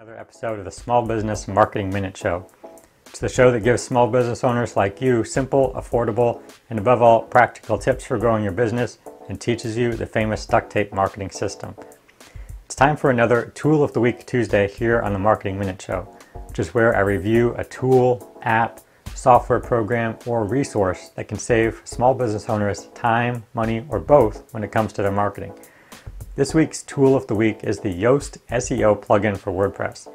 Another episode of the Small Business Marketing Minute Show. It's the show that gives small business owners like you simple, affordable, and above all, practical tips for growing your business and teaches you the famous duct tape marketing system. It's time for another Tool of the Week Tuesday here on the Marketing Minute Show, which is where I review a tool, app, software program, or resource that can save small business owners time, money, or both when it comes to their marketing. This week's Tool of the Week is the Yoast SEO plugin for WordPress.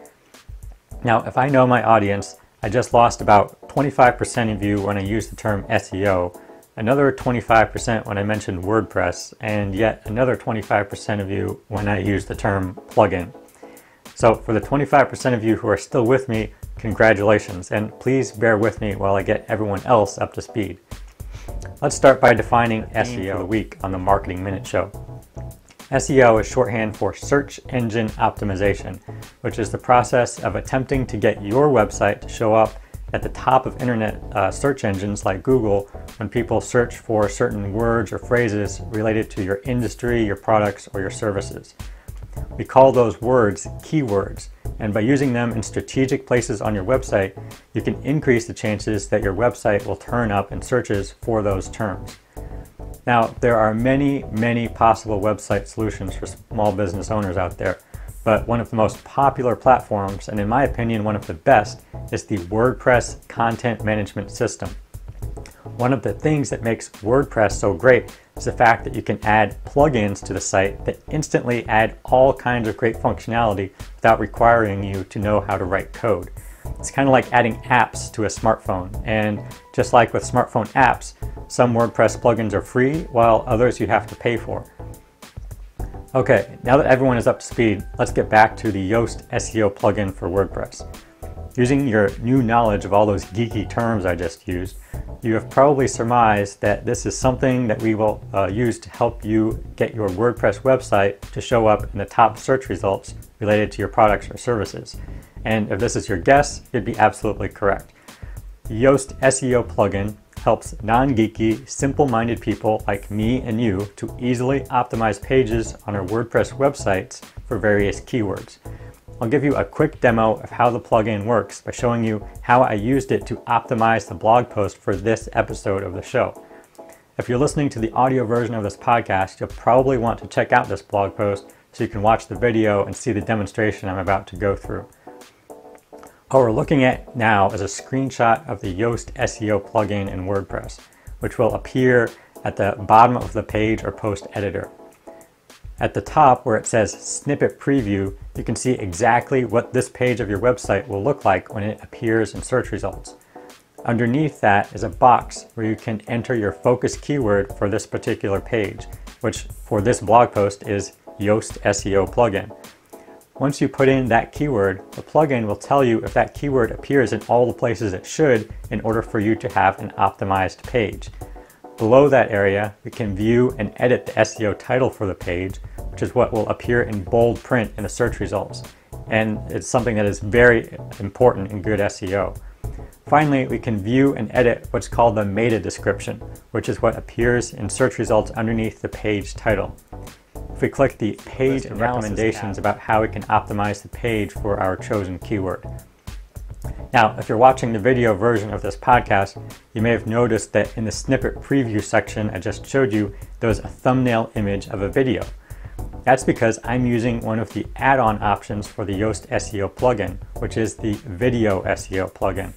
Now, if I know my audience, I just lost about 25% of you when I used the term SEO, another 25% when I mentioned WordPress, and yet another 25% of you when I used the term plugin. So for the 25% of you who are still with me, congratulations, and please bear with me while I get everyone else up to speed. Let's start by defining SEO for the week on the Marketing Minute Show. SEO is shorthand for search engine optimization, which is the process of attempting to get your website to show up at the top of internet search engines like Google when people search for certain words or phrases related to your industry, your products, or your services. We call those words keywords, and by using them in strategic places on your website, you can increase the chances that your website will turn up in searches for those terms. Now, there are many possible website solutions for small business owners out there, but one of the most popular platforms, and in my opinion one of the best, is the WordPress content management system. One of the things that makes WordPress so great is the fact that you can add plugins to the site that instantly add all kinds of great functionality without requiring you to know how to write code. It's kind of like adding apps to a smartphone, and just like with smartphone apps, some WordPress plugins are free while others you have to pay for. Okay, now that everyone is up to speed, let's get back to the Yoast SEO plugin for WordPress. Using your new knowledge of all those geeky terms I just used, you have probably surmised that this is something that we will use to help you get your WordPress website to show up in the top search results related to your products or services. And if this is your guess, you'd be absolutely correct. The Yoast SEO plugin helps non-geeky, simple-minded people like me and you to easily optimize pages on our WordPress websites for various keywords. I'll give you a quick demo of how the plugin works by showing you how I used it to optimize the blog post for this episode of the show. If you're listening to the audio version of this podcast, you'll probably want to check out this blog post so you can watch the video and see the demonstration I'm about to go through. What we're looking at now is a screenshot of the Yoast SEO plugin in WordPress, which will appear at the bottom of the page or post editor. At the top where it says Snippet Preview, you can see exactly what this page of your website will look like when it appears in search results. Underneath that is a box where you can enter your focus keyword for this particular page, which for this blog post is Yoast SEO plugin. Once you put in that keyword, the plugin will tell you if that keyword appears in all the places it should in order for you to have an optimized page. Below that area, we can view and edit the SEO title for the page, which is what will appear in bold print in the search results. And it's something that is very important in good SEO. Finally, we can view and edit what's called the meta description, which is what appears in search results underneath the page title. If we click the page and recommendations about how we can optimize the page for our chosen keyword. Now, if you're watching the video version of this podcast, you may have noticed that in the snippet preview section I just showed you, there was a thumbnail image of a video. That's because I'm using one of the add-on options for the Yoast SEO plugin, which is the Video SEO plugin.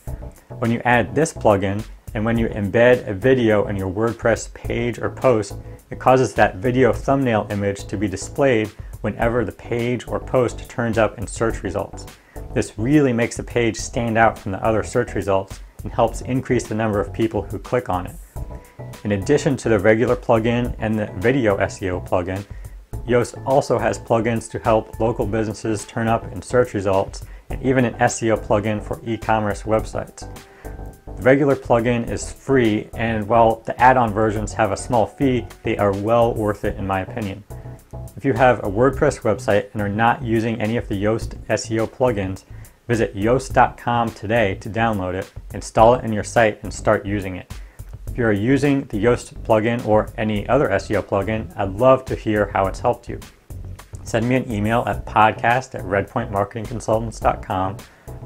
When you add this plugin, and when you embed a video in your WordPress page or post, it causes that video thumbnail image to be displayed whenever the page or post turns up in search results. This really makes the page stand out from the other search results and helps increase the number of people who click on it. In addition to the regular plugin and the Video SEO plugin, Yoast also has plugins to help local businesses turn up in search results and even an SEO plugin for e-commerce websites. The regular plugin is free, and while the add-on versions have a small fee, they are well worth it in my opinion. If you have a WordPress website and are not using any of the Yoast SEO plugins, visit yoast.com today to download it, install it in your site, and start using it. If you are using the Yoast plugin or any other SEO plugin, I'd love to hear how it's helped you. send me an email at podcast@redpointmarketingconsultants.com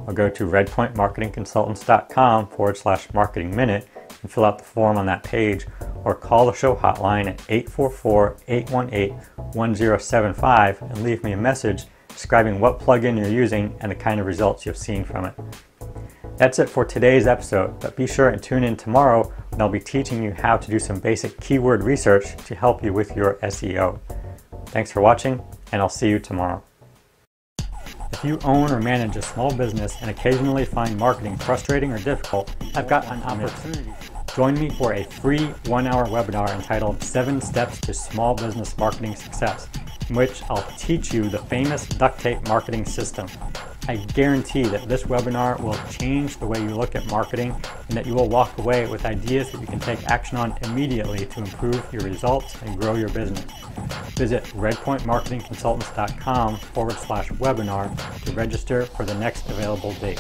or go to redpointmarketingconsultants.com/marketing minute and fill out the form on that page, or call the show hotline at 844-818-1075 and leave me a message describing what plugin you're using and the kind of results you've seen from it. That's it for today's episode, but be sure and tune in tomorrow when I'll be teaching you how to do some basic keyword research to help you with your SEO. Thanks for watching, and I'll see you tomorrow. If you own or manage a small business and occasionally find marketing frustrating or difficult, I've got an opportunity. Join me for a free 1-hour webinar entitled 7 Steps to Small Business Marketing Success, in which I'll teach you the famous duct tape marketing system. I guarantee that this webinar will change the way you look at marketing and that you will walk away with ideas that you can take action on immediately to improve your results and grow your business. Visit redpointmarketingconsultants.com/webinar to register for the next available date.